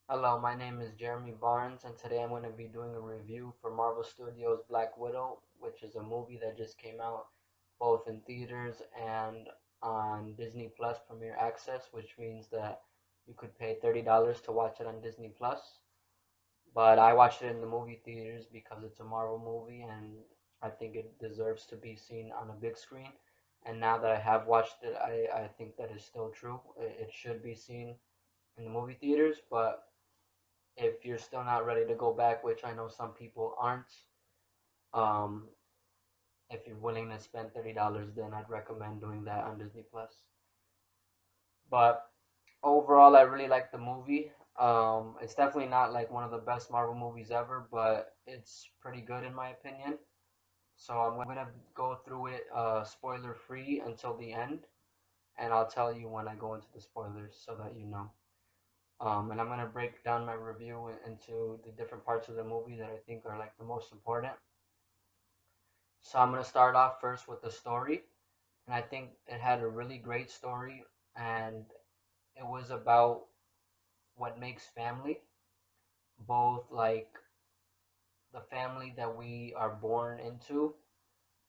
Hello, my name is Jeremy Barnes, and today I'm going to be doing a review for Marvel Studios' Black Widow, which is a movie that just came out both in theaters and on Disney Plus Premier Access, which means that you could pay $30 to watch it on Disney Plus. But I watched it in the movie theaters because it's a Marvel movie and I think it deserves to be seen on a big screen. And now that I have watched it, I think that is still true. It should be seen in the movie theaters, but if you're still not ready to go back, which I know some people aren't, um, if you're willing to spend $30, then I'd recommend doing that on Disney Plus. But overall, I really like the movie. It's definitely not like one of the best Marvel movies ever, but it's pretty good in my opinion. So I'm gonna go through it spoiler free until the end, and I'll tell you when I go into the spoilers so that you know. And I'm gonna break down my review into the different parts of the movie that I think are like the most important. So I'm gonna start off first with the story, and I think it had a really great story, and it was about what makes family, both like the family that we are born into,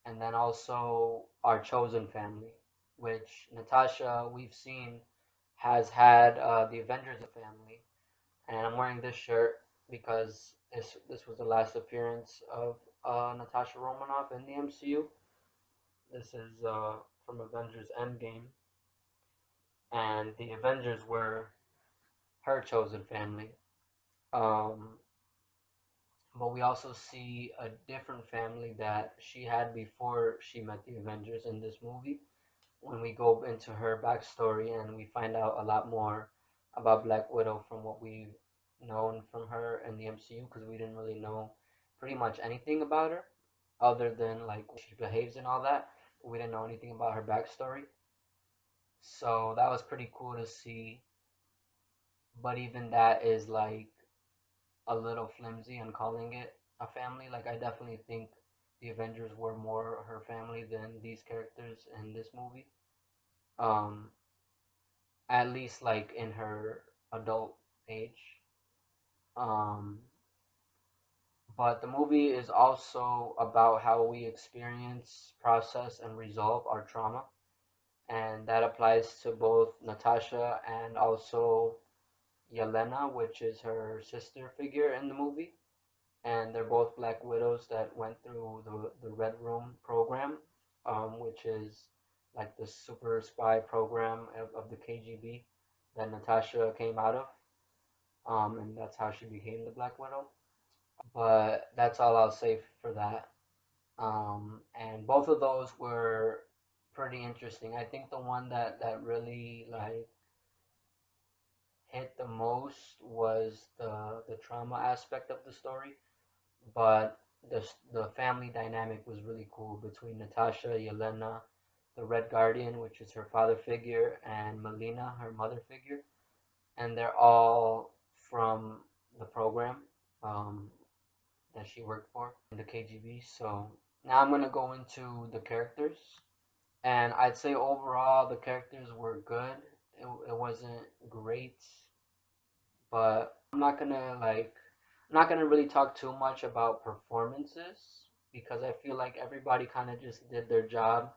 and then also our chosen family, which Natasha we've seen has had the Avengers as a family, and I'm wearing this shirt because this was the last appearance of Natasha Romanoff in the MCU. This is from Avengers Endgame, and the Avengers were her chosen family. Um, but we also see a different family that she had before she met the Avengers in this movie. When we go into her backstory and we find out a lot more about Black Widow from what we've known from her in the MCU, because we didn't really know pretty much anything about her other than like she behaves and all that. We didn't know anything about her backstory. So that was pretty cool to see. But even that is like a little flimsy on calling it a family. Like, I definitely think the Avengers were more her family than these characters in this movie. Um, at least like in her adult age. Um, but the movie is also about how we experience, process, and resolve our trauma. And that applies to both Natasha and also Yelena, which is her sister figure in the movie. And they're both Black Widows that went through the Red Room program, which is like the super spy program of the KGB that Natasha came out of, and that's how she became the Black Widow. But that's all I'll say for that. And both of those were pretty interesting. I think the one that really like hit the most was the trauma aspect of the story, but the family dynamic was really cool between Natasha, Yelena, the Red Guardian, which is her father figure, and Melina, her mother figure, and they're all from the program um, that she worked for in the KGB. So now I'm gonna go into the characters, and I'd say overall the characters were good. It wasn't great, but I'm not gonna really talk too much about performances because I feel like everybody kind of just did their job.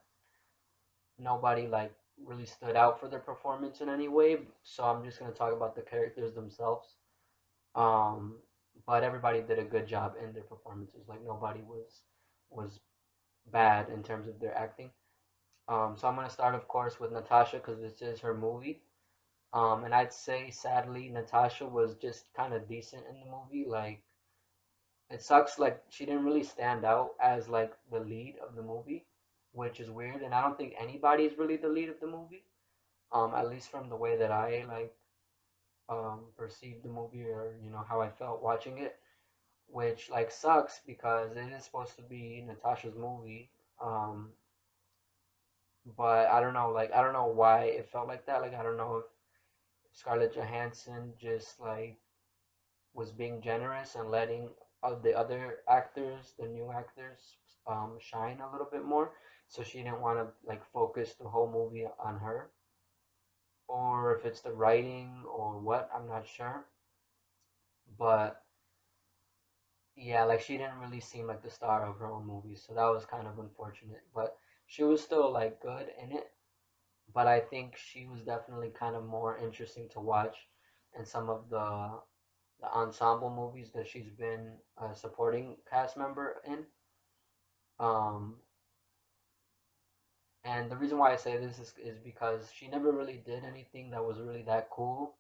Nobody like really stood out for their performance in any way. So I'm just gonna talk about the characters themselves. Um, but everybody did a good job in their performances. Like nobody was bad in terms of their acting. So I'm gonna start, of course, with Natasha because this is her movie. And I'd say sadly Natasha was just kind of decent in the movie. Like, it sucks like she didn't really stand out as like the lead of the movie, which is weird, and I don't think anybody is really the lead of the movie. At least from the way that I like perceived the movie, or how I felt watching it, which like sucks because it is supposed to be Natasha's movie. Um, but I don't know, like I don't know why it felt like that. Like I don't know if Scarlett Johansson just like was being generous and letting the other actors, the new actors, shine a little bit more. So she didn't want to like focus the whole movie on her, or if it's the writing or what, I'm not sure. But yeah, like she didn't really seem like the star of her own movies, so that was kind of unfortunate. But she was still like good in it. But I think she was definitely kind of more interesting to watch in some of the ensemble movies that she's been a supporting cast member in. Um, and the reason why I say this is because she never really did anything that was really that cool.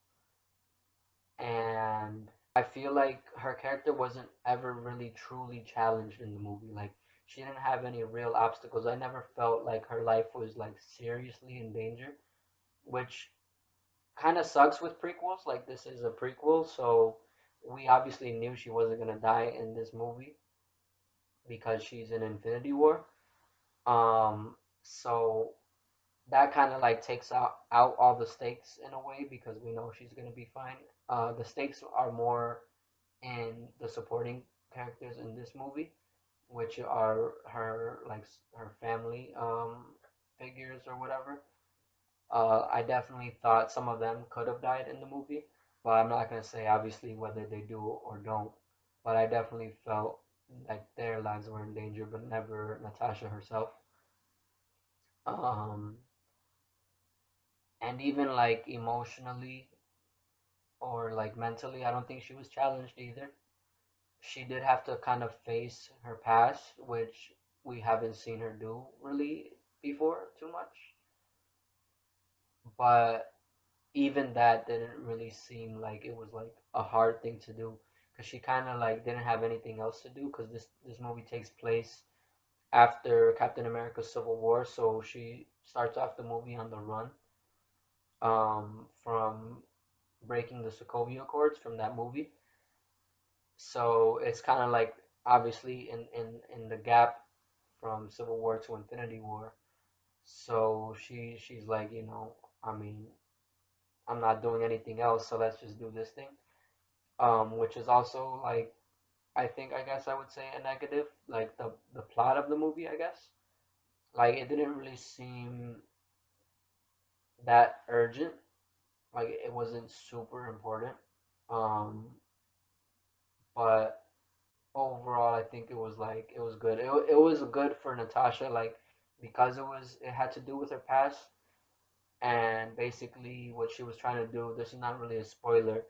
And I feel like her character wasn't ever really truly challenged in the movie. Like, she didn't have any real obstacles. I never felt like her life was like seriously in danger, which kind of sucks with prequels. Like, this is a prequel, so we obviously knew she wasn't gonna die in this movie because she's in Infinity War. So that kind of like takes out all the stakes in a way because we know she's gonna be fine. The stakes are more in the supporting characters in this movie, which are her like her family figures or whatever. I definitely thought some of them could have died in the movie, but I'm not gonna say obviously whether they do or don't. But I definitely felt like their lives were in danger, but never Natasha herself. Um, and even like emotionally or like mentally, I don't think she was challenged either. She did have to kind of face her past, which we haven't seen her do really before too much. But even that didn't really seem like it was like a hard thing to do because she kind of like didn't have anything else to do because this movie takes place after Captain America's Civil War, so she starts off the movie on the run from breaking the Sokovia Accords from that movie. So it's kind of like obviously in the gap from Civil War to Infinity War. So she's like, I mean, I'm not doing anything else, so let's just do this thing. Which is also like I guess I would say a negative, like the plot of the movie, I guess. Like it didn't really seem that urgent. Like it wasn't super important. Um, but overall, I think it was good. It was good for Natasha, like because it had to do with her past and basically what she was trying to do. This is not really a spoiler,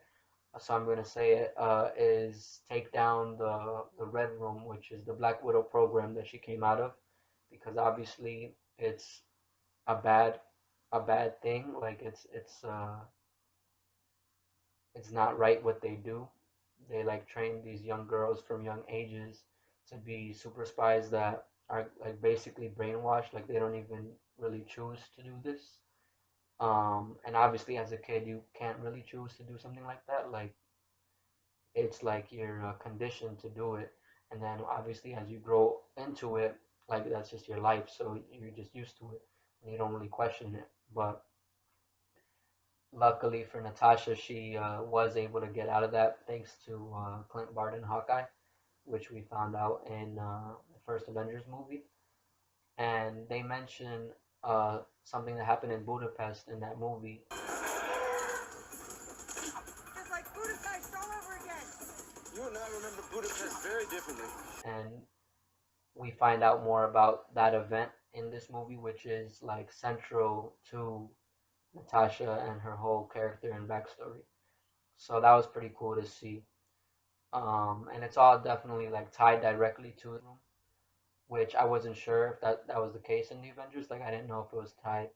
so I'm gonna say it is take down the Red Room, which is the Black Widow program that she came out of, because obviously a bad a bad thing. Like it's not right what they do. They like train these young girls from young ages to be super spies that are like basically brainwashed. Like they don't even really choose to do this. And obviously as a kid you can't really choose to do something like that. Like it's like you're conditioned to do it, and then obviously as you grow into it, like that's just your life, so you're just used to it and you don't really question it. But luckily for Natasha, she was able to get out of that thanks to Clint Barton Hawkeye, which we found out in the first Avengers movie. And they mention something that happened in Budapest in that movie. It's like Budapest all over again. You and I remember Budapest very differently. And we find out more about that event in this movie, which is like central to Natasha and her whole character and backstory. So that was pretty cool to see. And it's all definitely like tied directly to it, which I wasn't sure if that was the case in the Avengers. Like I didn't know if it was tied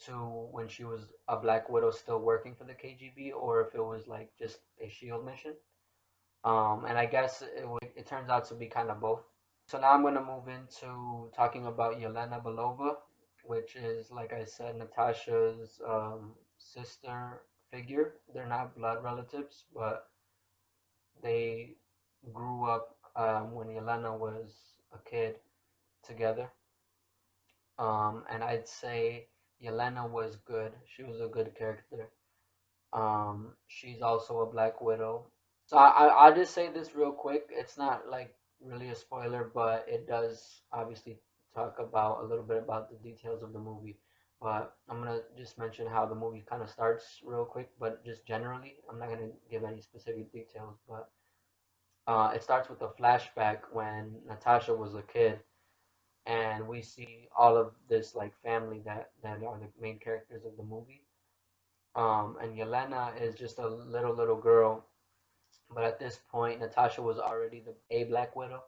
to when she was a Black Widow still working for the KGB or if it was like just a Shield mission. And I guess it turns out to be kind of both. So now I'm gonna move into talking about Yelena Belova, which is like I said, Natasha's sister figure. They're not blood relatives, but they grew up when Yelena was a kid together. And I'd say Yelena was good. She was a good character. She's also a Black Widow. So I'll just say this real quick. It's not like really a spoiler, but it does obviously talk about a little bit about the details of the movie. but I'm gonna just mention how the movie kind of starts real quick, but just generally. I'm not gonna give any specific details, but it starts with a flashback when Natasha was a kid, and we see all of this like family that are the main characters of the movie. And Yelena is just a little girl, but at this point, Natasha was already a Black Widow.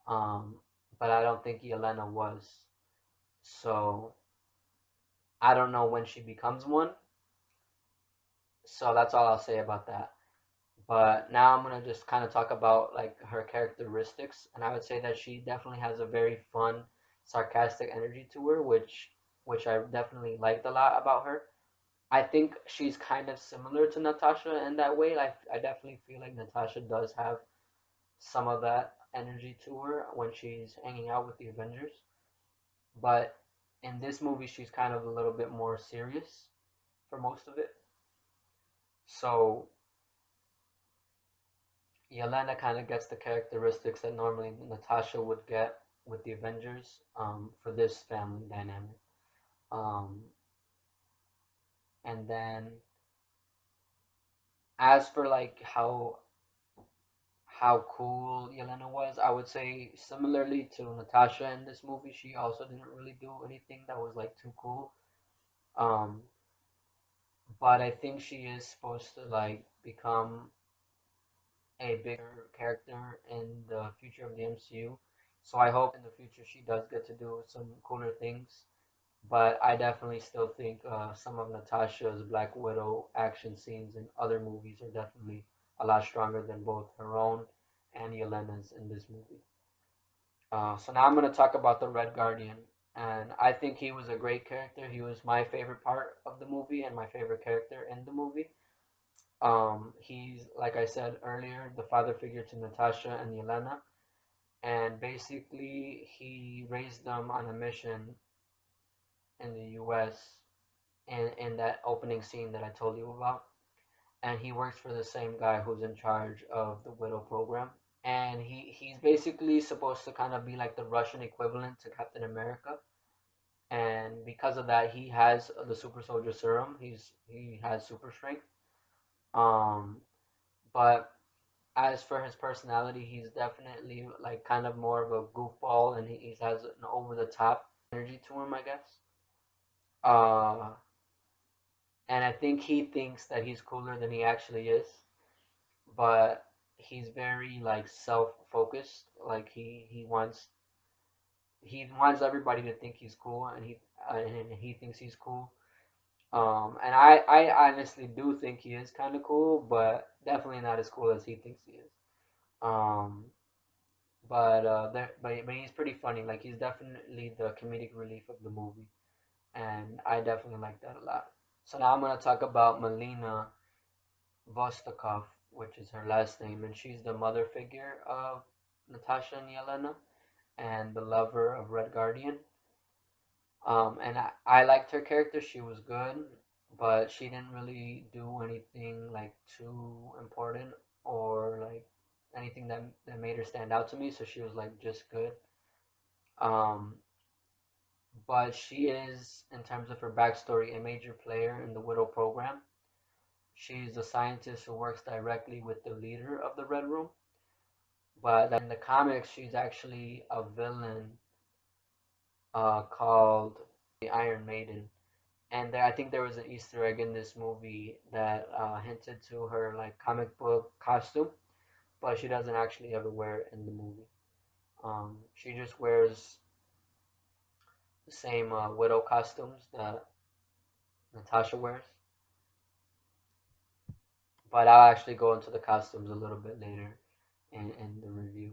Um, but I don't think Yelena was. So I don't know when she becomes one. So that's all I'll say about that. But now I'm gonna just kind of talk about like her characteristics, and I would say that she definitely has a very fun, sarcastic energy to her, which I definitely liked a lot about her. I think she's kind of similar to Natasha in that way. Like I definitely feel like Natasha does have some of that energy to her when she's hanging out with the Avengers, but in this movie she's kind of a little bit more serious for most of it. So Yelena kind of gets the characteristics that normally Natasha would get with the Avengers for this family dynamic. Um, and then as for like how cool Yelena was, I would say similarly to Natasha in this movie, she also didn't really do anything that was like too cool. Um, but I think she is supposed to like become a bigger character in the future of the MCU. So I hope in the future she does get to do some cooler things. But I definitely still think some of Natasha's Black Widow action scenes in other movies are definitely a lot stronger than both her own and Yelena's in this movie. So now I'm going to talk about the Red Guardian. And I think he was a great character. He was my favorite part of the movie and my favorite character in the movie. He's, like I said earlier, the father figure to Natasha and Yelena. And basically, he raised them on a mission in the US in that opening scene that I told you about. And he works for the same guy who's in charge of the Widow program. And he's basically supposed to kind of be like the Russian equivalent to Captain America. And because of that, he has the super soldier serum. He has super strength. Um, but as for his personality, he's definitely like kind of more of a goofball, and he has an over the top energy to him, I guess. Uh, and I think he thinks that he's cooler than he actually is, but he's very like self focused. Like he wants everybody to think he's cool, and he thinks he's cool. And I honestly do think he is kind of cool, but definitely not as cool as he thinks he is. Um, but he's pretty funny. Like he's definitely the comedic relief of the movie, and I definitely like that a lot. So now I'm gonna talk about Melina Vostokoff, which is her last name, and she's the mother figure of Natasha and Yelena, and the lover of Red Guardian. And I liked her character. She was good, but she didn't really do anything like too important or like anything that made her stand out to me. So she was like just good. Um, but she is, in terms of her backstory, a major player in the Widow program. She's a scientist who works directly with the leader of the Red Room. But in the comics, she's actually a villain called the Iron Maiden. And I think there was an Easter egg in this movie that hinted to her like comic book costume, but she doesn't actually ever wear it in the movie. She just wears the same widow costumes that Natasha wears, but I'll actually go into the costumes a little bit later in the review.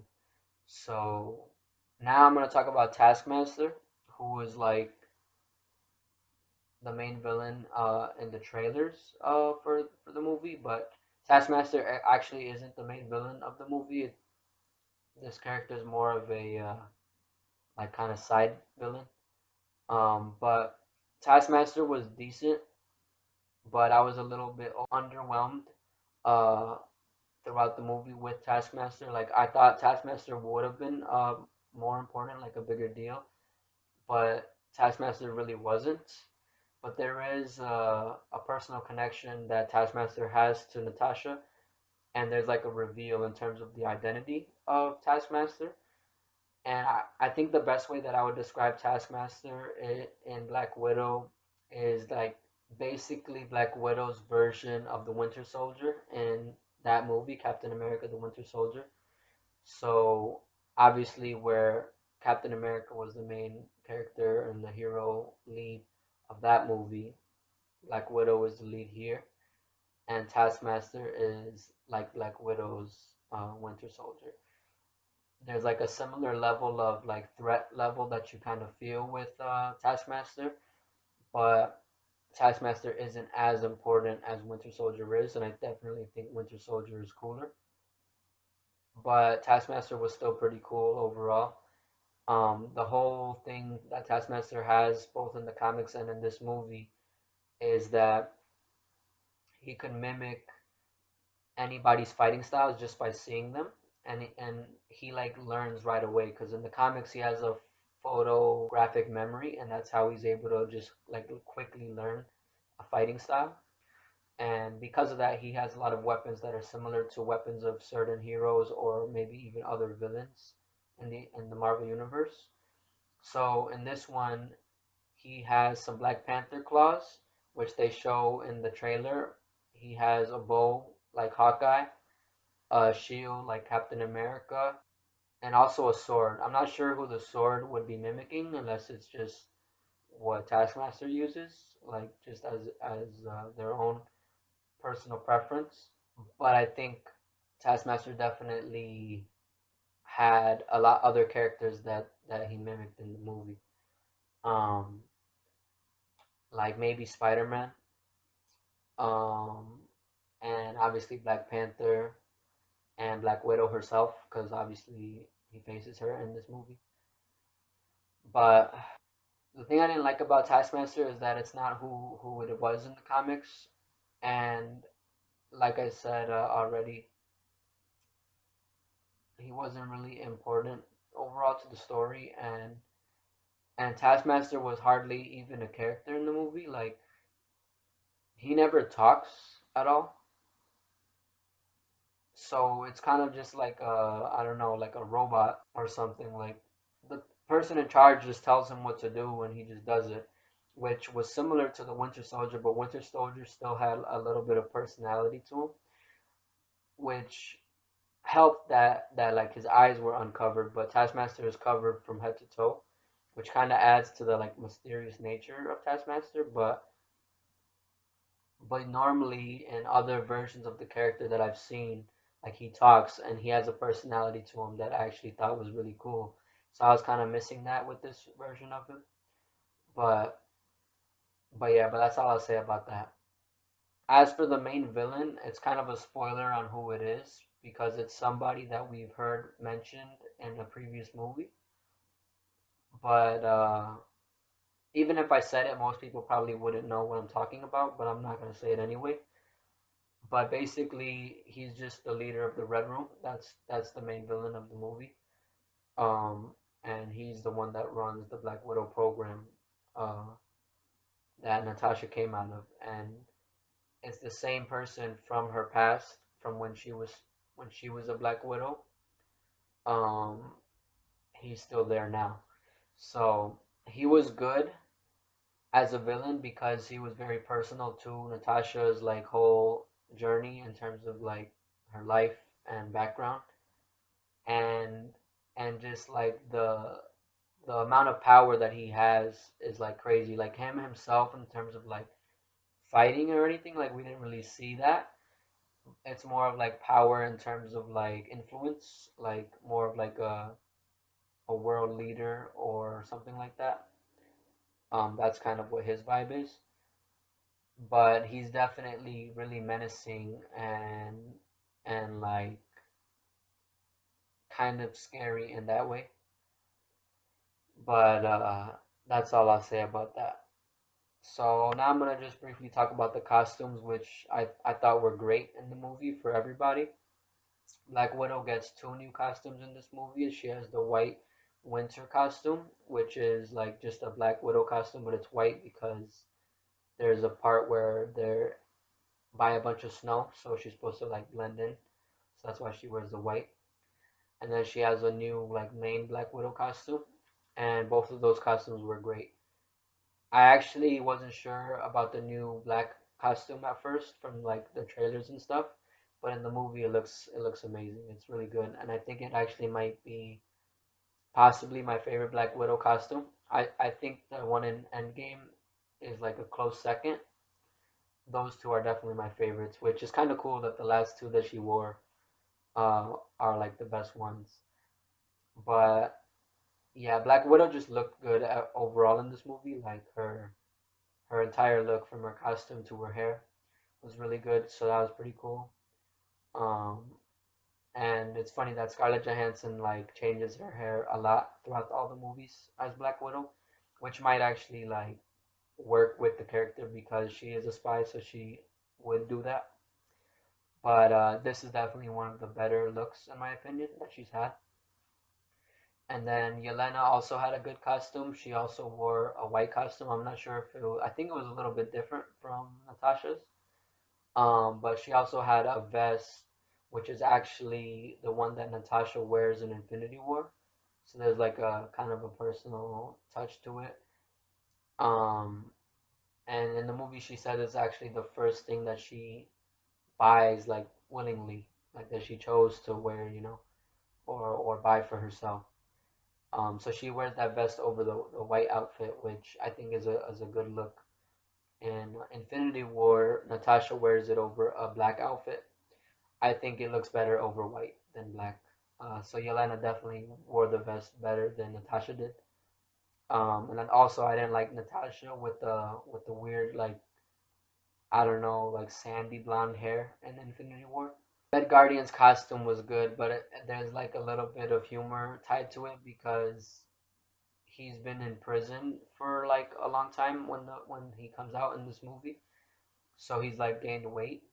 So now I'm gonna talk about Taskmaster, who is like the main villain in the trailers for the movie, but Taskmaster actually isn't the main villain of the movie. This character is more of a like kind of side villain. But Taskmaster was decent, but I was a little bit underwhelmed uh, throughout the movie with Taskmaster. Like I thought Taskmaster would have been more important, like a bigger deal, but Taskmaster really wasn't. but there is a personal connection that Taskmaster has to Natasha, and there's like a reveal in terms of the identity of Taskmaster. And I think the best way that I would describe Taskmaster in Black Widow is like basically Black Widow's version of the Winter Soldier in that movie, Captain America the Winter Soldier. So obviously, where Captain America was the main character and the hero lead of that movie, Black Widow is the lead here, and Taskmaster is like Black Widow's Winter Soldier. There's like a similar level of like threat level that you kind of feel with Taskmaster, but Taskmaster isn't as important as Winter Soldier is, and I definitely think Winter Soldier is cooler. But Taskmaster was still pretty cool overall. The whole thing that Taskmaster has, both in the comics and in this movie, is that he can mimic anybody's fighting styles just by seeing them, and he like learns right away because in the comics he has a photographic memory, and that's how he's able to just like quickly learn a fighting style. And because of that, he has a lot of weapons that are similar to weapons of certain heroes or maybe even other villains in the Marvel universe. So in this one, he has some Black Panther claws, which they show in the trailer. He has a bow like Hawkeye, a shield like Captain America, and also a sword. I'm not sure who the sword would be mimicking unless it's just what Taskmaster uses, like just as their own personal preference. But I think Taskmaster definitely had a lot other characters that he mimicked in the movie. Um, like maybe Spider-Man, um, and obviously Black Panther and Black Widow herself, because obviously he faces her in this movie. But the thing I didn't like about Taskmaster is that it's not who it was in the comics, and like I said already, he wasn't really important overall to the story, and Taskmaster was hardly even a character in the movie. Like he never talks at all, so it's kind of just like a I don't know, like a robot or something. Like the person in charge just tells him what to do and he just does it, which was similar to the Winter Soldier, but Winter Soldier still had a little bit of personality to him, which helped that like his eyes were uncovered, but Taskmaster is covered from head to toe, which kind of adds to the like mysterious nature of Taskmaster. But normally in other versions of the character that I've seen, like he talks and he has a personality to him that I actually thought was really cool. So I was kind of missing that with this version of him. But but yeah, but that's all I'll say about that. As for the main villain, it's kind of a spoiler on who it is because it's somebody that we've heard mentioned in a previous movie. But even if I said it, most people probably wouldn't know what I'm talking about, but I'm not going to say it anyway. But basically, he's just the leader of the Red Room. That's the main villain of the movie. And he's the one that runs the Black Widow program uh, that Natasha came out of, and it's the same person from her past, from when she was a Black Widow. Um, he's still there now. So he was good as a villain because he was very personal to Natasha's like whole journey in terms of like her life and background, and just like the amount of power that he has is like crazy. Like him himself in terms of like fighting or anything, like we didn't really see that. It's more of like power in terms of like influence, like more of like a world leader or something like that. That's kind of what his vibe is. But he's definitely really menacing and like kind of scary in that way. But that's all I'll say about that. So now I'm gonna just briefly talk about the costumes, which I thought were great in the movie for everybody. Black Widow gets two new costumes in this movie. She has the white winter costume, which is like just a Black Widow costume, but it's white because there's a part where they're by a bunch of snow, so she's supposed to like blend in. So that's why she wears the white. And then she has a new like main Black Widow costume, and both of those costumes were great. I actually wasn't sure about the new black costume at first from like the trailers and stuff, but in the movie it looks amazing. It's really good, and I think it actually might be possibly my favorite Black Widow costume. I think the one in Endgame is like a close second. Those two are definitely my favorites, which is kind of cool that the last two that she wore are like the best ones. But yeah, Black Widow just looked good overall in this movie. Like her entire look from her costume to her hair was really good. So that was pretty cool. Um, and it's funny that Scarlett Johansson like changes her hair a lot throughout all the movies as Black Widow, which might actually like work with the character because she is a spy, so she would do that. But this is definitely one of the better looks in my opinion that she's had. And then Yelena also had a good costume. She also wore a white costume. I'm not sure if it was, I think it was a little bit different from Natasha's. But she also had a vest, which is actually the one that Natasha wears in Infinity War. So there's like a kind of a personal touch to it. Um, and in the movie, she said it's actually the first thing that she buys like willingly, like that she chose to wear, or buy for herself. So she wears that vest over the white outfit, which I think is a good look. In Infinity War, Natasha wears it over a black outfit. I think it looks better over white than black. So Yelena definitely wore the vest better than Natasha did. And then also I didn't like Natasha with the weird like I don't know like sandy blonde hair in Infinity War. Red Guardian's costume was good, but there's like a little bit of humor tied to it because he's been in prison for like a long time when he comes out in this movie. So he's like gained weight.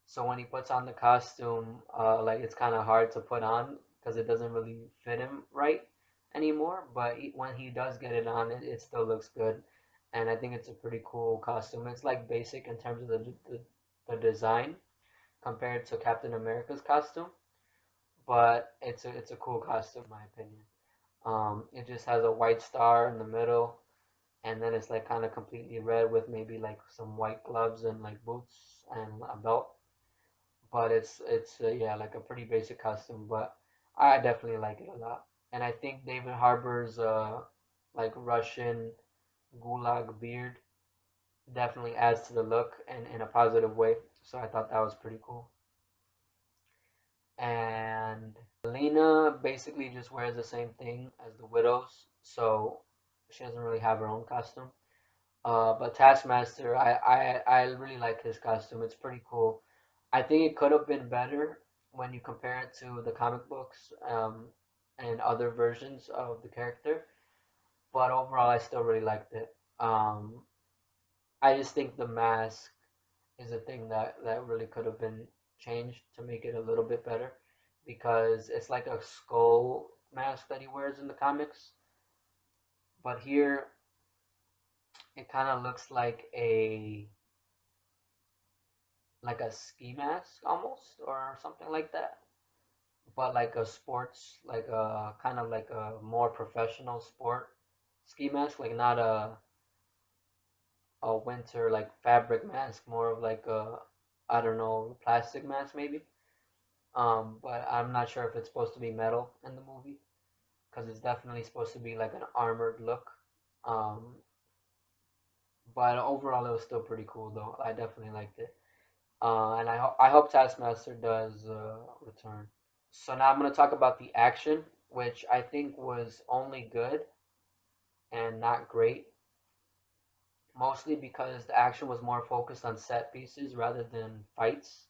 So when he puts on the costume, like it's kind of hard to put on because it doesn't really fit him right anymore. But when he does get it on, it still looks good, and I think it's a pretty cool costume. It's like basic in terms of the design compared to Captain America's costume, but it's a cool costume in my opinion. It just has a white star in the middle, and then it's like kind of completely red with maybe like some white gloves and like boots and a belt. But it's yeah like a pretty basic costume, but I definitely like it a lot. And I think David Harbour's like Russian gulag beard definitely adds to the look and in a positive way. So I thought that was pretty cool. And Melina basically just wears the same thing as the widows, so she doesn't really have her own costume. But Taskmaster, I really like his costume. It's pretty cool. I think it could have been better when you compare it to the comic books and other versions of the character. But overall, I still really liked it. I just think the mask is a thing that really could have been changed to make it a little bit better because it's like a skull mask that he wears in the comics. But here, it kind of looks like a ski mask almost or something like that, but like a sports like a kind of like a more professional sport ski mask, like not a winter like fabric mask, more of like a I don't know plastic mask maybe. But I'm not sure if it's supposed to be metal in the movie because it's definitely supposed to be like an armored look. um but overall it was still pretty cool though. I definitely liked it. And I hope Taskmaster does return. So now I'm going to talk about the action, which I think was only good and not great, mostly because the action was more focused on set pieces rather than fights,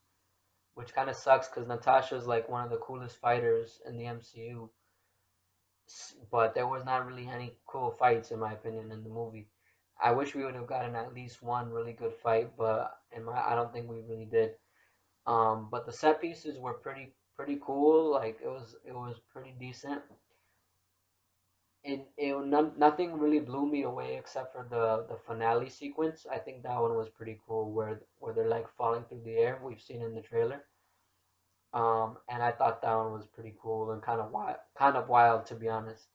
which kind of sucks because Natasha is like one of the coolest fighters in the MCU, but there was not really any cool fights in my opinion in the movie. I wish we would have gotten at least one really good fight, but I don't think we really did. But the set pieces were pretty cool. Like it was pretty decent. nothing really blew me away except for the finale sequence. I think that one was pretty cool where they're like falling through the air. We've seen in the trailer. And I thought that one was pretty cool and kind of wild to be honest.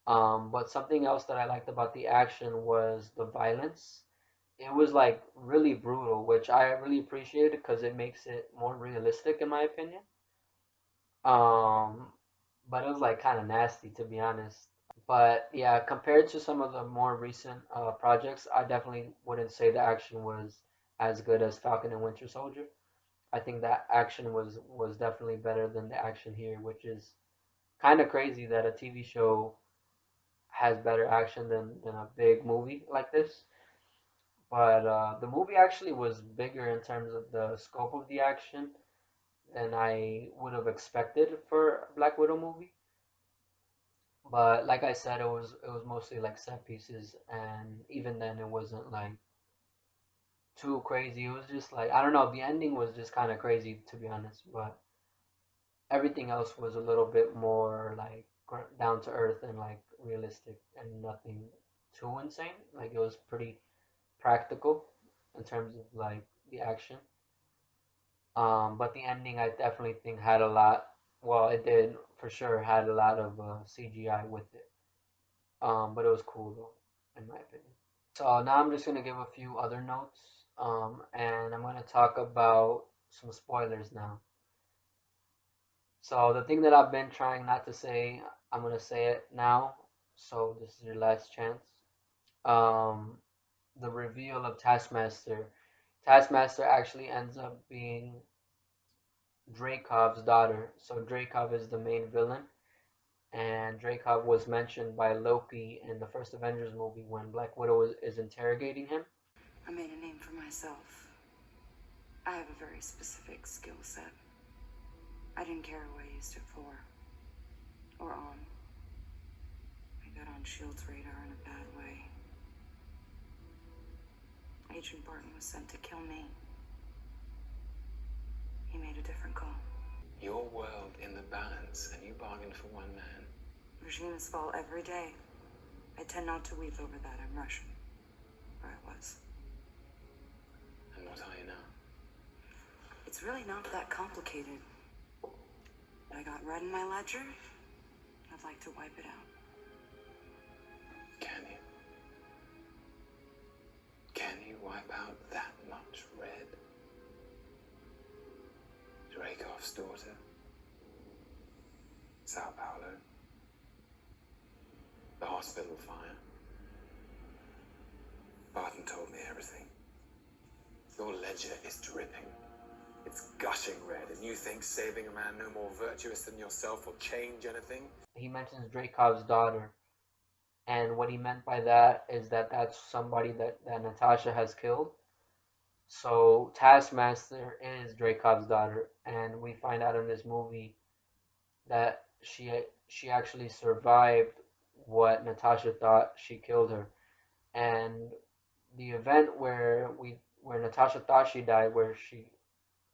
But something else that I liked about the action was the violence. It was like really brutal, which I really appreciated because it makes it more realistic in my opinion. Um, but it was like kind of nasty to be honest. But yeah, compared to some of the more recent projects, I definitely wouldn't say the action was as good as Falcon and Winter Soldier. I think that action was definitely better than the action here, which is kind of crazy that a TV show has better action than a big movie like this. But the movie actually was bigger in terms of the scope of the action than I would have expected for a Black Widow movie. But like I said, it was mostly like set pieces, and even then, it wasn't like too crazy. It was just like I don't know. The ending was just kind of crazy to be honest, but everything else was a little bit more like down to earth and like realistic and nothing too insane. Like it was pretty practical in terms of like the action. But the ending I definitely think had a lot. Well, it did for sure had a lot of CGI with it. But it was cool though, in my opinion. So now I'm just gonna give a few other notes. And I'm gonna talk about some spoilers now. So the thing that I've been trying not to say, I'm gonna say it now. So this is your last chance. Um, the reveal of Taskmaster. Taskmaster actually ends up being Dreykov's daughter. So Dreykov is the main villain, and Dreykov was mentioned by Loki in the first Avengers movie when Black Widow is interrogating him. I made a name for myself. I have a very specific skill set. I didn't care who I used it for. Or on. I got on S.H.I.E.L.D.'s radar in a bad way. Agent Barton was sent to kill me. He made a different call. Your world in the balance, and you bargained for one man. Regimes fall every day. I tend not to weep over that. I'm Russian. Or I was. And what are you now? It's really not that complicated. I got red in my ledger. I'd like to wipe it out. Can you? Can you wipe out that much red? Dreykov's daughter? Sao Paulo? The hospital fire? Barton told me everything. Your ledger is dripping. It's gushing red, and you think saving a man no more virtuous than yourself will change anything? He mentions Dreykov's daughter, and what he meant by that is that that's somebody that Natasha has killed. So Taskmaster is Dreykov's daughter, and we find out in this movie that she actually survived what Natasha thought she killed her. And the event where Natasha thought she died, where she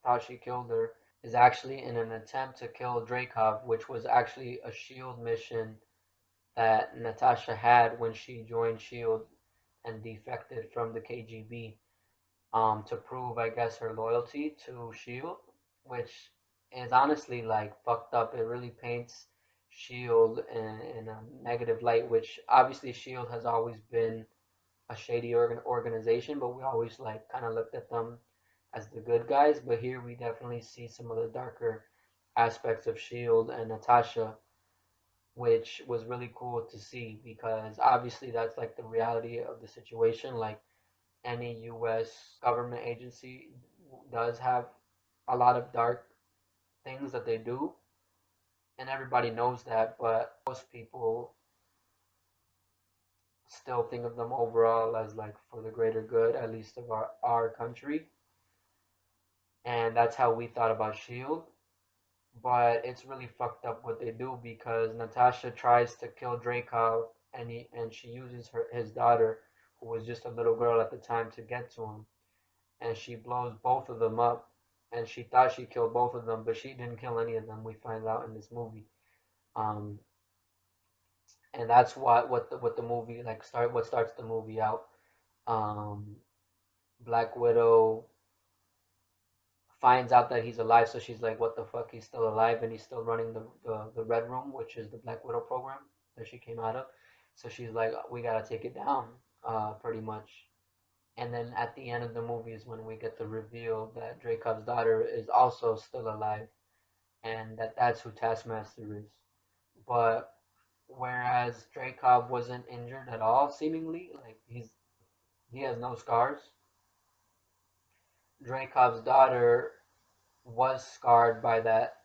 thought she killed her, is actually in an attempt to kill Dreykov, which was actually a Shield mission that Natasha had when she joined Shield and defected from the KGB, to prove, I guess, her loyalty to Shield, which is honestly like fucked up. It really paints Shield in a negative light, which obviously Shield has always been a shady organization, but we always like kind of looked at them as the good guys. But here we definitely see some of the darker aspects of Shield and Natasha, which was really cool to see because obviously that's like the reality of the situation. Like any U.S. government agency does have a lot of dark things that they do, and everybody knows that, but most people still think of them overall as like for the greater good, at least of our country. And that's how we thought about Shield. But it's really fucked up what they do because Natasha tries to kill Dreykov, and she uses his daughter, who was just a little girl at the time, to get to him, and she blows both of them up. And she thought she killed both of them, but she didn't kill any of them. We find out in this movie. Um, and that's what the movie like what starts the movie out. Um, Black Widow finds out that he's alive, so she's like, "What the fuck? He's still alive, and he's still running the Red Room, which is the Black Widow program that she came out of." So she's like, "We gotta take it down, pretty much." And then at the end of the movie is when we get the reveal that Dreykov's daughter is also still alive, and that's who Taskmaster is. But whereas Dreykov wasn't injured at all, seemingly, like he has no scars. Dreykov's daughter was scarred by that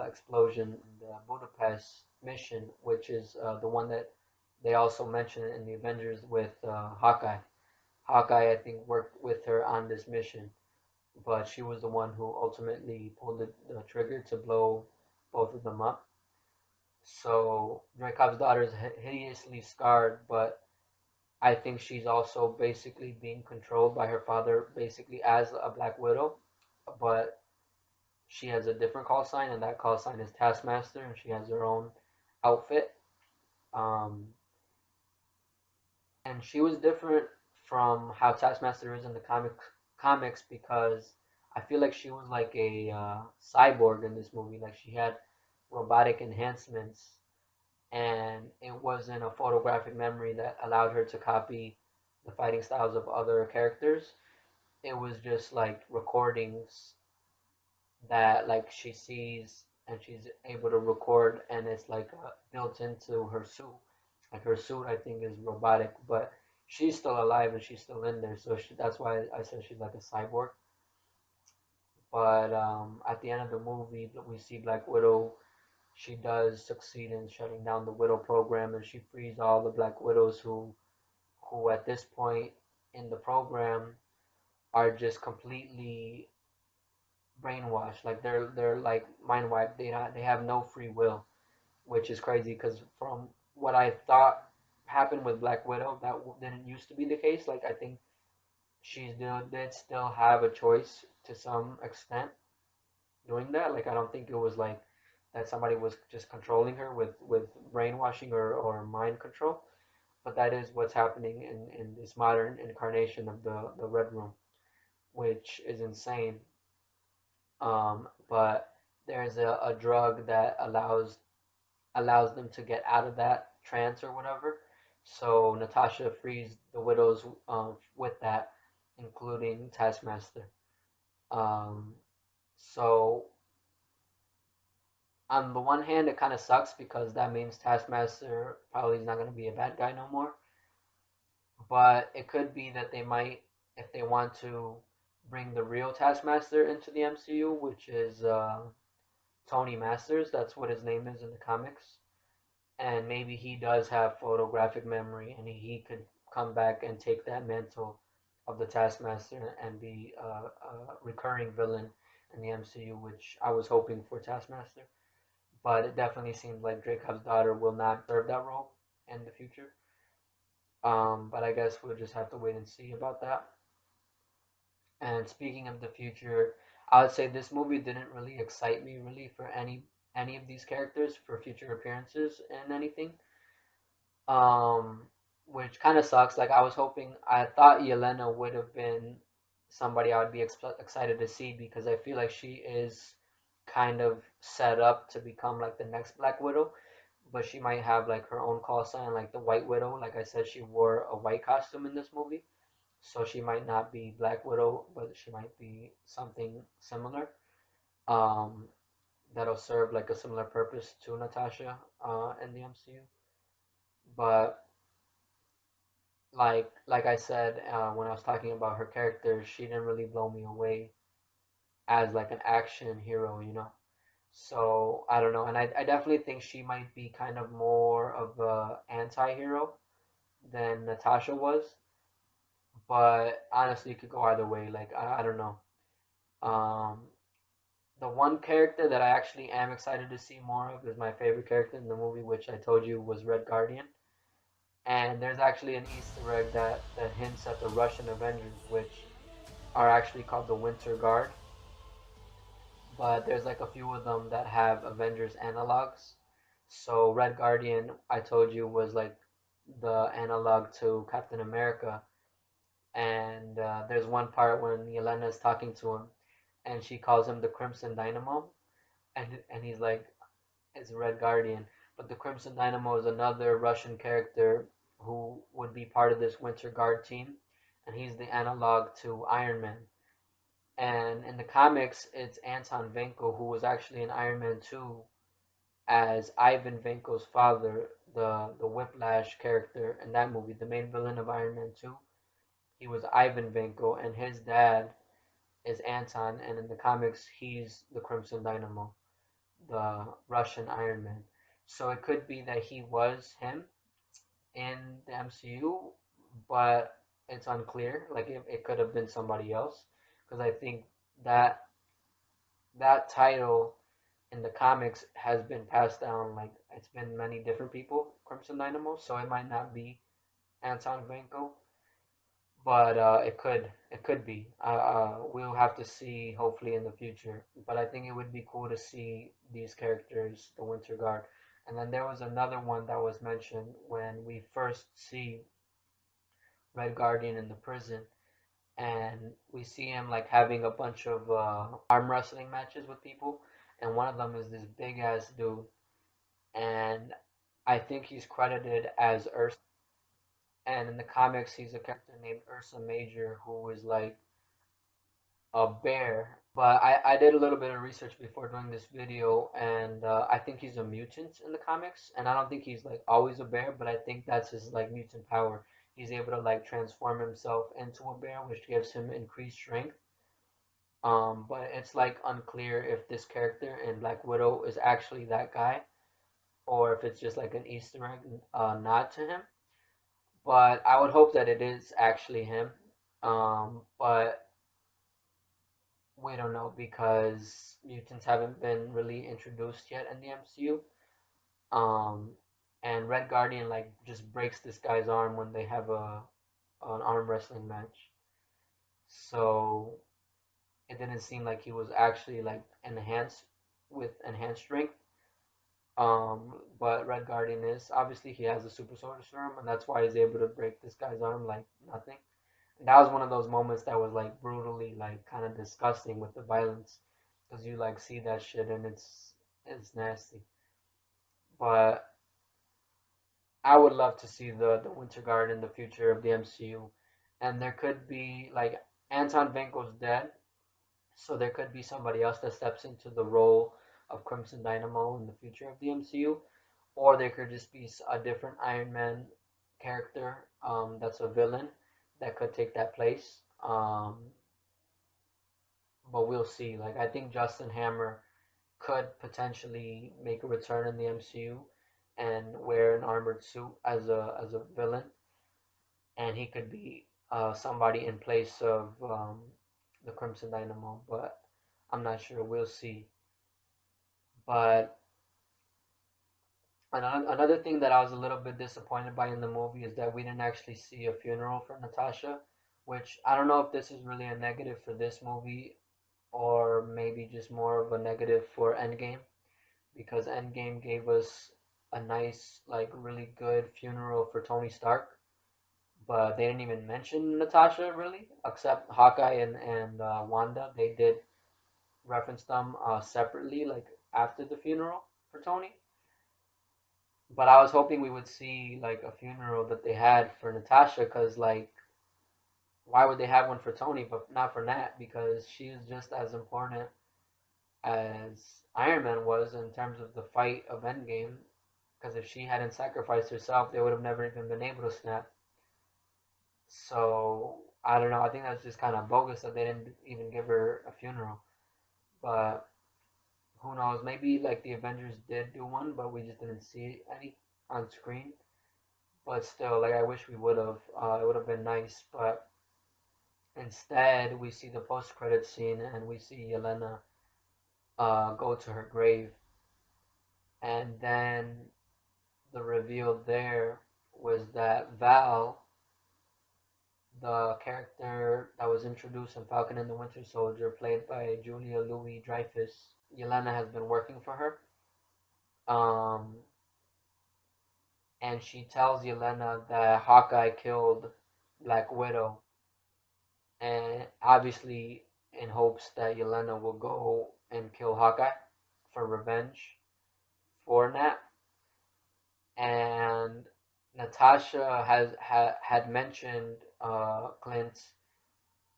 explosion in the Budapest mission, which is the one that they also mentioned in the Avengers with Hawkeye. Hawkeye, I think, worked with her on this mission, but she was the one who ultimately pulled the trigger to blow both of them up. So Dreykov's daughter is hideously scarred, but I think she's also basically being controlled by her father, basically as a Black Widow, but she has a different call sign, and that call sign is Taskmaster, and she has her own outfit. Um, and she was different from how Taskmaster is in the comics because I feel like she was like a cyborg in this movie. Like she had robotic enhancements, and it wasn't a photographic memory that allowed her to copy the fighting styles of other characters. It was just like recordings that like she sees and she's able to record, and it's like built into her suit. Like her suit, I think, is robotic, but she's still alive and she's still in there. So that's why I said she's like a cyborg. But at the end of the movie, we see Black Widow. She does succeed in shutting down the Widow program, and she frees all the Black Widows who at this point in the program are just completely brainwashed. Like they're like mind wiped. They have no free will, which is crazy because from what I thought happened with Black Widow, that didn't used to be the case. Like I think she did still have a choice to some extent doing that. Like I don't think it was like that somebody was just controlling her with brainwashing or mind control. But that is what's happening in this modern incarnation of the Red Room, which is insane. But there's a drug that allows them to get out of that trance or whatever. So Natasha frees the widows with that, including Taskmaster. Um, so on the one hand, it kind of sucks because that means Taskmaster probably is not going to be a bad guy no more. But it could be that they might, if they want to bring the real Taskmaster into the MCU, which is Tony Masters. That's what his name is in the comics. And maybe he does have photographic memory, and he could come back and take that mantle of the Taskmaster and be a recurring villain in the MCU, which I was hoping for Taskmaster. But it definitely seems like Dreykov's daughter will not serve that role in the future. But I guess we'll just have to wait and see about that. And speaking of the future, I would say this movie didn't really excite me really for any of these characters for future appearances in anything. Um, which kind of sucks. Like I thought Yelena would have been somebody I would be excited to see because I feel like she is kind of set up to become like the next Black Widow, but she might have like her own call sign, like the White Widow. Like I said, she wore a white costume in this movie, so she might not be Black Widow, but she might be something similar. Um, that'll serve like a similar purpose to Natasha in the MCU. But like I said when I was talking about her character, she didn't really blow me away as like an action hero, you know. So I don't know, and I definitely think she might be kind of more of a anti-hero than Natasha was. But honestly, it could go either way. Like I don't know. Um, the one character that I actually am excited to see more of is my favorite character in the movie, which I told you was Red Guardian. And there's actually an Easter egg that hints at the Russian Avengers, which are actually called the Winter Guard. But there's like a few of them that have Avengers analogs. So Red Guardian, I told you, was like the analog to Captain America. And there's one part when Yelena is talking to him, and she calls him the Crimson Dynamo, and he's like, it's Red Guardian. But the Crimson Dynamo is another Russian character who would be part of this Winter Guard team, and he's the analog to Iron Man. And in the comics, it's Anton Vanko, who was actually in Iron Man 2 as Ivan Vanko's father, the Whiplash character in that movie, the main villain of Iron Man 2. He was Ivan Vanko, and his dad is Anton, and in the comics, he's the Crimson Dynamo, the Russian Iron Man. So it could be that he was him in the MCU, but it's unclear. Like it could have been somebody else, because I think that that title in the comics has been passed down. Like it's been many different people, Crimson Dynamo. So it might not be Anton Vanko, but it could be. We'll have to see hopefully in the future. But I think it would be cool to see these characters, the Winter Guard. And then there was another one that was mentioned when we first see Red Guardian in the prison, and we see him like having a bunch of arm wrestling matches with people, and one of them is this big ass dude, and I think he's credited as Ursa, and in the comics he's a character named Ursa Major who is like a bear. But I did a little bit of research before doing this video, and I think he's a mutant in the comics, and I don't think he's like always a bear, but I think that's his like mutant power. He's able to like transform himself into a bear, which gives him increased strength. But it's like unclear if this character in Black Widow is actually that guy, or if it's just like an Easter egg nod to him. But I would hope that it is actually him. But we don't know because mutants haven't been really introduced yet in the MCU. Um, and Red Guardian like just breaks this guy's arm when they have a an arm wrestling match. So it didn't seem like he was actually like enhanced with enhanced strength. But Red Guardian is obviously he has a super soldier serum, and that's why he's able to break this guy's arm like nothing. And that was one of those moments that was like brutally like kind of disgusting with the violence, because you like see that shit and it's nasty. But I would love to see the Winter Guard in the future of the MCU, and there could be like Anton Vanko's dead, so there could be somebody else that steps into the role of Crimson Dynamo in the future of the MCU, or there could just be a different Iron Man character that's a villain that could take that place. But we'll see. Like I think Justin Hammer could potentially make a return in the MCU and wear an armored suit as a villain, and he could be somebody in place of the Crimson Dynamo. But I'm not sure. We'll see. But another thing that I was a little bit disappointed by in the movie is that we didn't actually see a funeral for Natasha, which I don't know if this is really a negative for this movie or maybe just more of a negative for Endgame, because Endgame gave us a nice, like, really good funeral for Tony Stark, but they didn't even mention Natasha really, except Hawkeye and Wanda. They did reference them separately, like after the funeral for Tony. But I was hoping we would see like a funeral that they had for Natasha, because like why would they have one for Tony but not for Nat? Because she is just as important as Iron Man was in terms of the fight of Endgame. Because if she hadn't sacrificed herself, they would have never even been able to snap. So I don't know. I think that's just kind of bogus that they didn't even give her a funeral. But who knows? Maybe like the Avengers did do one, but we just didn't see any on screen. But still, like I wish we would have. It would have been nice. But instead, we see the post-credit scene and we see Yelena go to her grave, and then the reveal there was that Val, the character that was introduced in Falcon and the Winter Soldier, played by Julia Louis Dreyfus, Yelena has been working for her. Um, and she tells Yelena that Hawkeye killed Black Widow, and obviously in hopes that Yelena will go and kill Hawkeye for revenge for Nat. And Natasha had mentioned Clint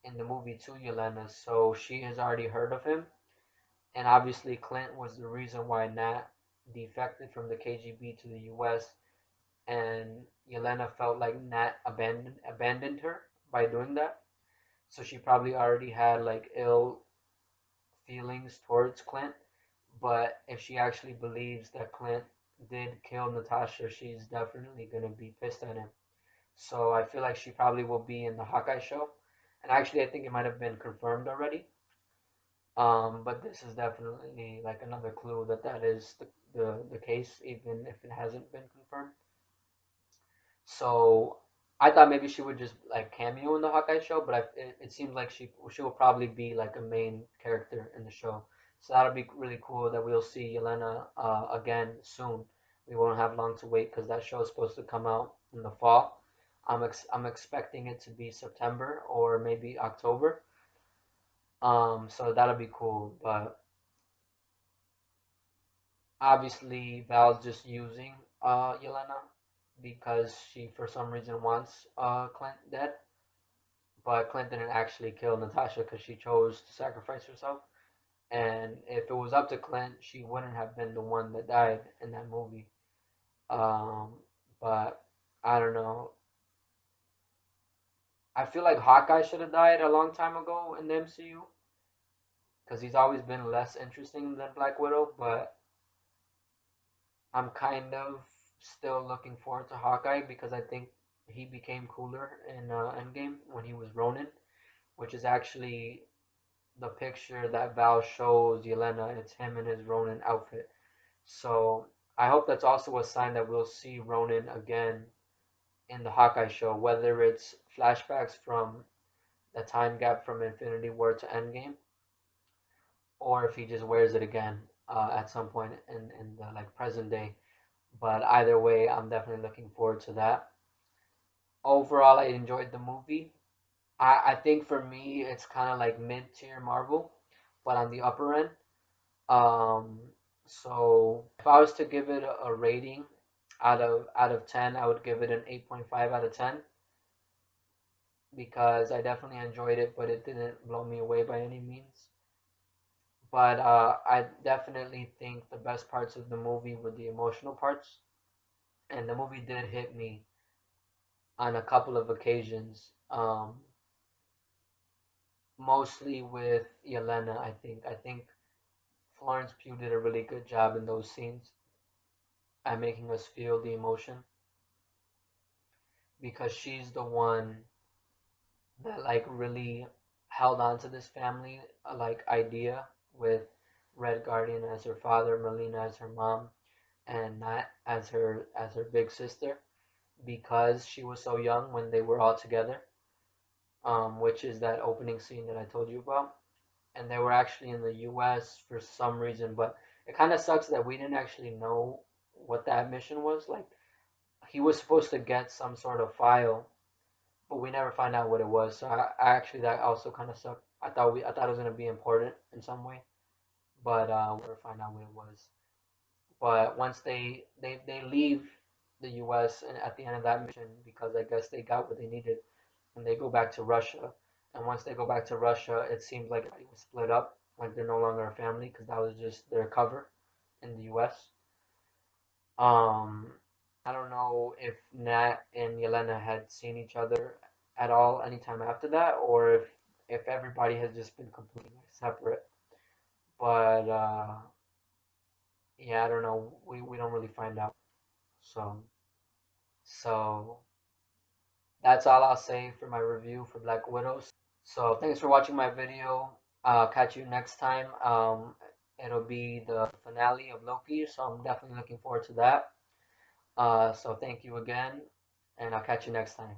in the movie to Yelena, so she has already heard of him. And obviously, Clint was the reason why Nat defected from the KGB to the U.S. And Yelena felt like Nat abandoned her by doing that. So she probably already had like ill feelings towards Clint. But if she actually believes that Clint did kill Natasha, she's definitely gonna be pissed at him. So I feel like she probably will be in the Hawkeye show. And actually, I think it might have been confirmed already. But this is definitely like another clue that that is the case, even if it hasn't been confirmed. So I thought maybe she would just like cameo in the Hawkeye show, but it seems like she will probably be like a main character in the show. So that'll be really cool that we'll see Yelena again soon. We won't have long to wait because that show is supposed to come out in the fall. I'm expecting it to be September or maybe October. So that'll be cool. But obviously, Val's just using Yelena because she, for some reason, wants Clint dead. But Clint didn't actually kill Natasha because she chose to sacrifice herself. And if it was up to Clint, she wouldn't have been the one that died in that movie. Um, but I don't know. I feel like Hawkeye should have died a long time ago in the MCU because he's always been less interesting than Black Widow. But I'm kind of still looking forward to Hawkeye because I think he became cooler in Endgame when he was Ronin, which is actually the picture that Val shows Yelena. It's him in his Ronin outfit. So I hope that's also a sign that we'll see Ronin again in the Hawkeye show, whether it's flashbacks from the time gap from Infinity War to Endgame, or if he just wears it again at some point in the like present day. But either way, I'm definitely looking forward to that. Overall, I enjoyed the movie. I think for me, it's kind of like mid tier Marvel, but on the upper end. Um, so if I was to give it a rating out of 10, I would give it an 8.5 out of 10 because I definitely enjoyed it, but it didn't blow me away by any means. But I definitely think the best parts of the movie were the emotional parts, and the movie did hit me on a couple of occasions. Mostly with Yelena, I think Florence Pugh did a really good job in those scenes at making us feel the emotion because she's the one that like really held on to this family like idea with Red Guardian as her father, Melina as her mom, and Nat as her big sister because she was so young when they were all together, which is that opening scene that I told you about. And they were actually in the U.S. for some reason, but it kind of sucks that we didn't actually know what that mission was. Like he was supposed to get some sort of file, but we never find out what it was. So I actually that also kind of sucked. I thought it was gonna be important in some way, but we never find out what it was. But once they leave the U.S. and at the end of that mission because I guess they got what they needed, and they go back to Russia. And once they go back to Russia, it seems like it was split up, like they're no longer a family because that was just their cover in the U.S. Um, I don't know if Nat and Yelena had seen each other at all anytime after that, or if everybody has just been completely separate. But yeah, I don't know. We don't really find out. So that's all I'll say for my review for Black Widow. So thanks for watching my video. Catch you next time. It'll be the finale of Loki, so I'm definitely looking forward to that. So thank you again, and I'll catch you next time.